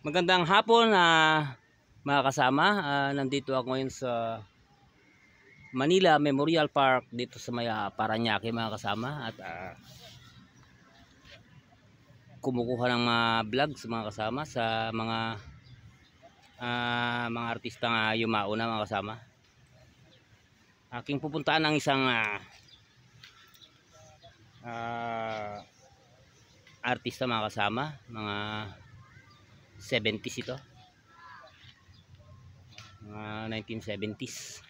Magandang hapon mga kasama. Nandito ako ngayon sa Manila Memorial Park dito sa may Parañaque mga kasama. At kumukuha ng vlog sa mga kasama sa mga artistang yumao na mga kasama. Aking pupuntaan ng isang artista mga kasama. Mga 70s ito, mga 1970s.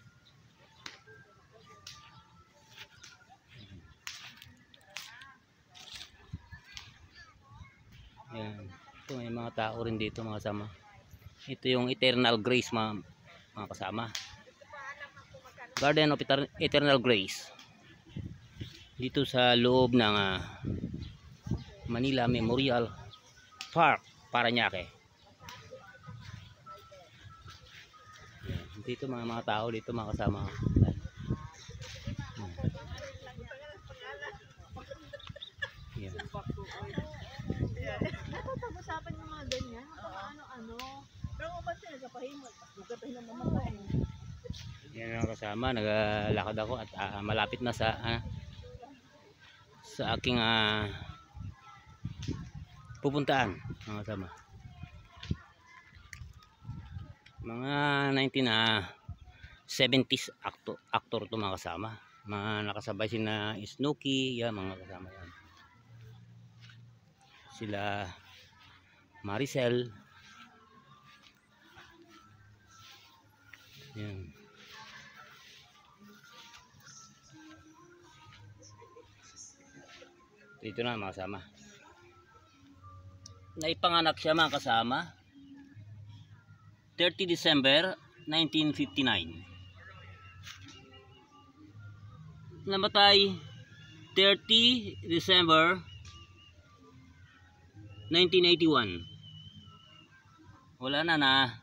Ayan. Ito may mga tao rin dito mga kasama. Ito yung Eternal Grace mga kasama, Garden of Eternal Grace, dito sa loob ng Manila Memorial Park, Parañaque. Dito mga tao dito mga kasama. Yan. Napapag-usapan yung mga ganyan. Ano-ano. Pero kung ba't sila nagpapahimot? Nagpapahimot na mamatay. Yan mga kasama. Naglalakad ako at malapit na sa aking pupuntaan mga kasama. Mga 1970s actor to mga kasama. Mga nakasabay sina Snooki, yan mga kasama yan. Sila Maricel. Yan. Dito na mga kasama. Naipanganak siya mga kasama 30 December 1959. Namatay 30 December 1981. Wala na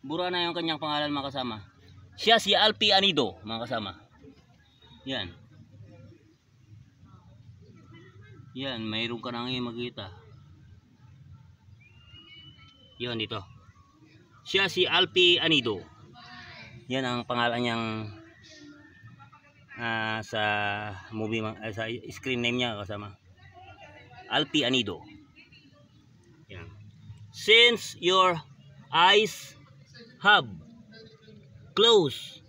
bura na yung kanyang pangalan mga kasama. Siya si Alpi Anido mga kasama. Yan. Yan, mayroon ka nang makita. Yan dito. Siya si Alpi Anido. Yan ang pangalan niyang sa movie, sa screen name niya kasama. Alpi Anido. Yan. Since your eyes have closed,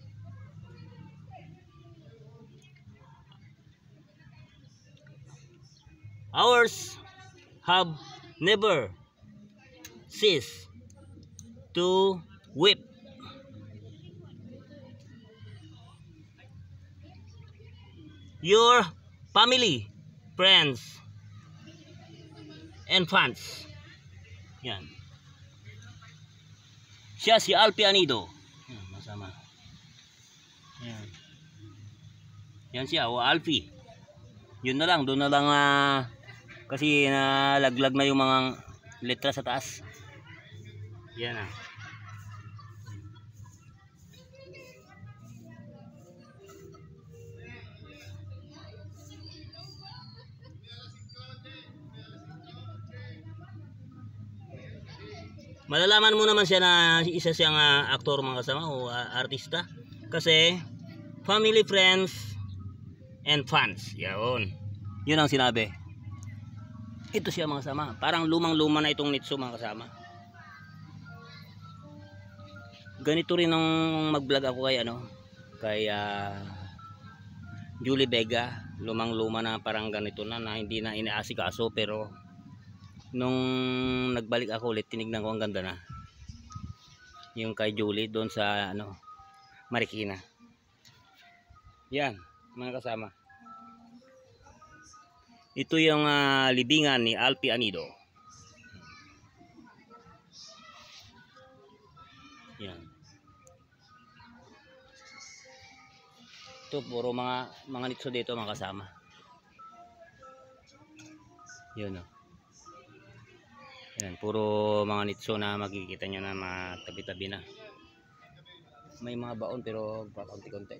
ours have never ceased to weep. Your family, friends, and fans. Yan. Siya si Alpi Anido. Yan, masama. Yan. Yan siya, Alpi. Yun na lang, doon na lang kasi nalaglag na yung mga letra sa taas. Yan . Malalaman mo naman siya na isa siyang aktor mga kasama o artista kasi family, friends, and fans. Yun. Yun ang sinabi. Ito siya mga kasama. Parang lumang-luma na itong nitso mga kasama. Ganito rin nung mag-vlog ako kay Julie Vega. Lumang-luma na parang ganito na hindi na inaasikaso, pero nung nagbalik ako ulit, tinignan ko, ang ganda na yung kay Julie doon sa Marikina. Yan mga kasama. Ito yung libingan ni Alpi Anido. Yan. Ito puro mga nitso dito mga kasama. Yun Yan, puro mga nitso na makikita nyo na matabi-tabi na. May mga baon pero pakunti-kunti.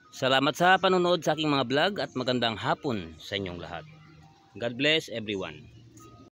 Salamat sa panonood sa aking mga vlog at magandang hapon sa inyong lahat. God bless everyone.